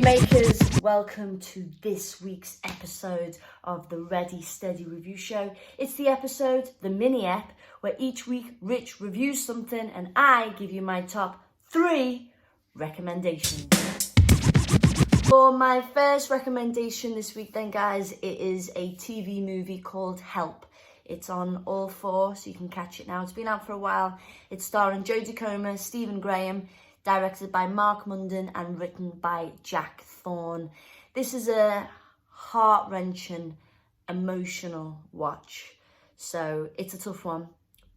Remakers, welcome to this week's episode of the Ready Steady Review Show. It's the episode, the mini-ep, where each week Rich reviews something and I give you my top 3 recommendations. For my first recommendation this week then, guys, it is a TV movie called Help. It's on All 4, so you can catch it now. It's been out for a while. It's starring Jodie Comer, Stephen Graham, directed by Mark Munden and written by Jack Thorne. This is a heart-wrenching, emotional watch. So it's a tough one,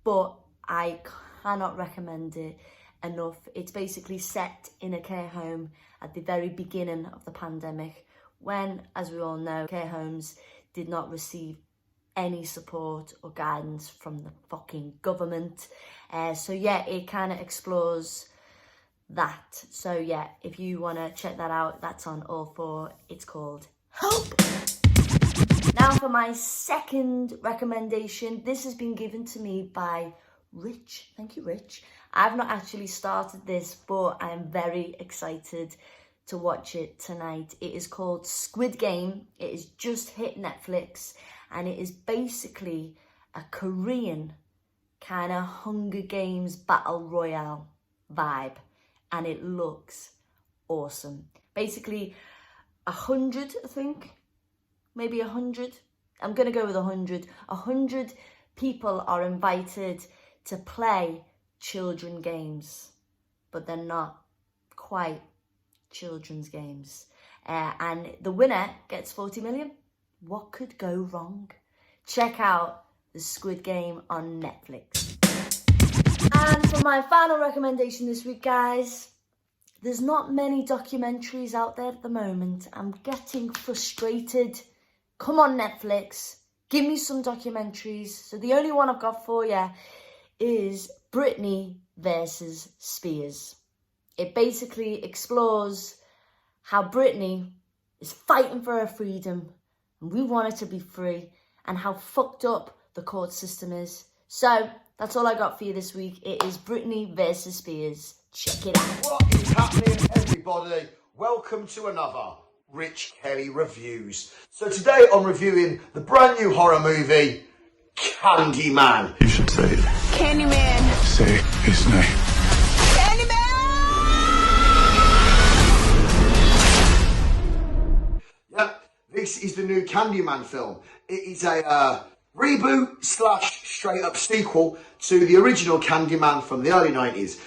but I cannot recommend it enough. It's basically set in a care home at the very beginning of the pandemic when, as we all know, care homes did not receive any support or guidance from the fucking government. So yeah, it kind of explores that. So yeah, if you want to check that out, that's on All 4. It's called Help. Now for my second recommendation. This has been given to me by Rich. Thank you, Rich. I've not actually started this, but I'm very excited to watch it tonight. It is called Squid Game. It has just hit Netflix, and it is basically a Korean kind of Hunger Games battle royale vibe, and it looks awesome. Basically 100, I think, maybe 100. I'm gonna go with 100. 100 people are invited to play children games, but they're not quite children's games. And the winner gets 40 million. What could go wrong? Check out the Squid Game on Netflix. And for my final recommendation this week, guys, there's not many documentaries out there at the moment. I'm getting frustrated. Come on, Netflix, give me some documentaries. So the only one I've got for you is Britney versus Spears. It basically explores how Britney is fighting for her freedom, and we want her to be free, and how fucked up the court system is. So that's all I got for you this week. It is Britney versus Spears. Check it out. What is happening, everybody? Welcome to another Rich Kelly Reviews. So today I'm reviewing the brand new horror movie, Candyman. You should say it. Candyman. Say his name. This is the new Candyman film. It is a reboot / straight up sequel to the original Candyman from the early 90s.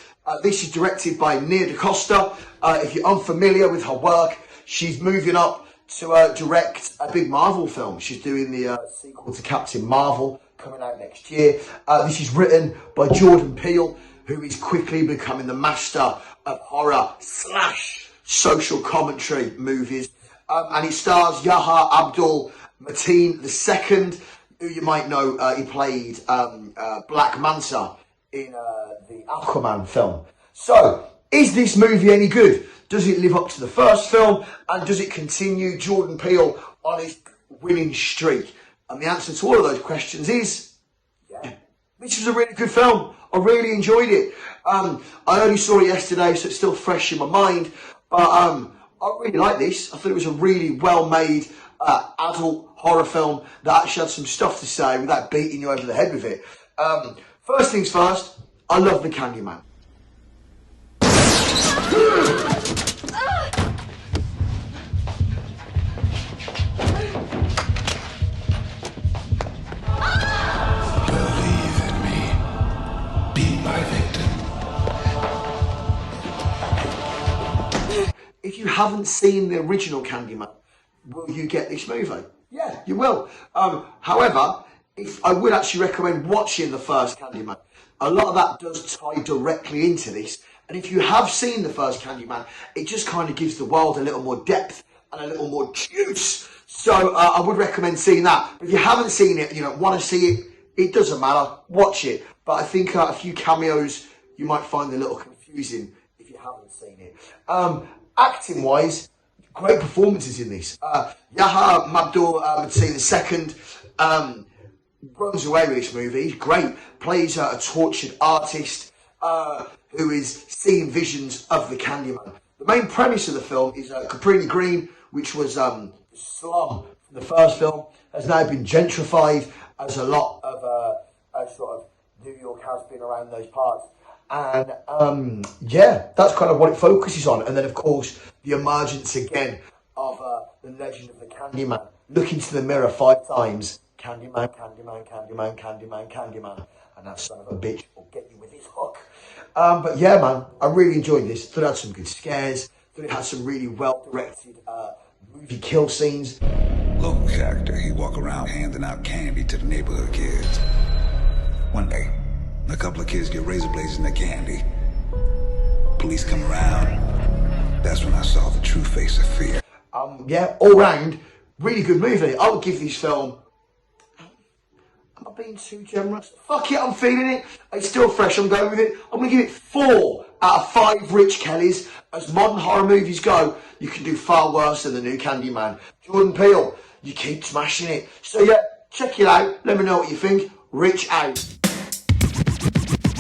This is directed by Nia DaCosta. If you're unfamiliar with her work, she's moving up to direct a big Marvel film. She's doing the sequel to Captain Marvel coming out next year. This is written by Jordan Peele, who is quickly becoming the master of horror / social commentary movies. And it stars Yahya Abdul-Mateen II, who you might know, he played Black Manta in the Aquaman film. So, is this movie any good? Does it live up to the first film? And does it continue Jordan Peele on his winning streak? And the answer to all of those questions is, yeah. This was a really good film. I really enjoyed it. I only saw it yesterday, so it's still fresh in my mind. But I really like this. I thought it was a really well-made adult horror film that actually had some stuff to say without beating you over the head with it. First things first, I love the Candyman. Believe in me. Be my victim. If you haven't seen the original Candyman, will you get this movie? Yeah, you will. However, I would actually recommend watching the first Candyman. A lot of that does tie directly into this. And if you have seen the first Candyman, it just kind of gives the world a little more depth and a little more juice. So I would recommend seeing that. But if you haven't seen it and you don't want to see it, it doesn't matter. Watch it. But I think a few cameos you might find a little confusing if you haven't seen it. Acting wise, great performances in this. Yahya Abdul-Mateen II runs away with this movie. He's great. Plays a tortured artist who is seeing visions of the Candyman. The main premise of the film is Capri Green, which was the slum from the first film, has now been gentrified, as a lot of sort of New York has been around those parts. And yeah, that's kind of what it focuses on. And then, of course, the emergence again of the legend of the Candyman. Look into the mirror 5 times. Candyman, Candyman, Candyman, Candyman, Candyman. And that son of a bitch will get you with his hook. But yeah, man, I really enjoyed this. Thought it had some good scares. Thought it had some really well-directed movie kill scenes. Local character, he walk around handing out candy to the neighborhood kids. One day, a couple of kids get razor blades in their candy. Police come around. That's when I saw the true face of fear. Yeah, all round, really good movie. I would give this film... Am I being too generous? Fuck it, I'm feeling it. It's still fresh, I'm going with it. I'm going to give it 4 out of 5 Rich Kellys. As modern horror movies go, you can do far worse than the new Candyman. Jordan Peele, you keep smashing it. So yeah, check it out. Let me know what you think. Rich out.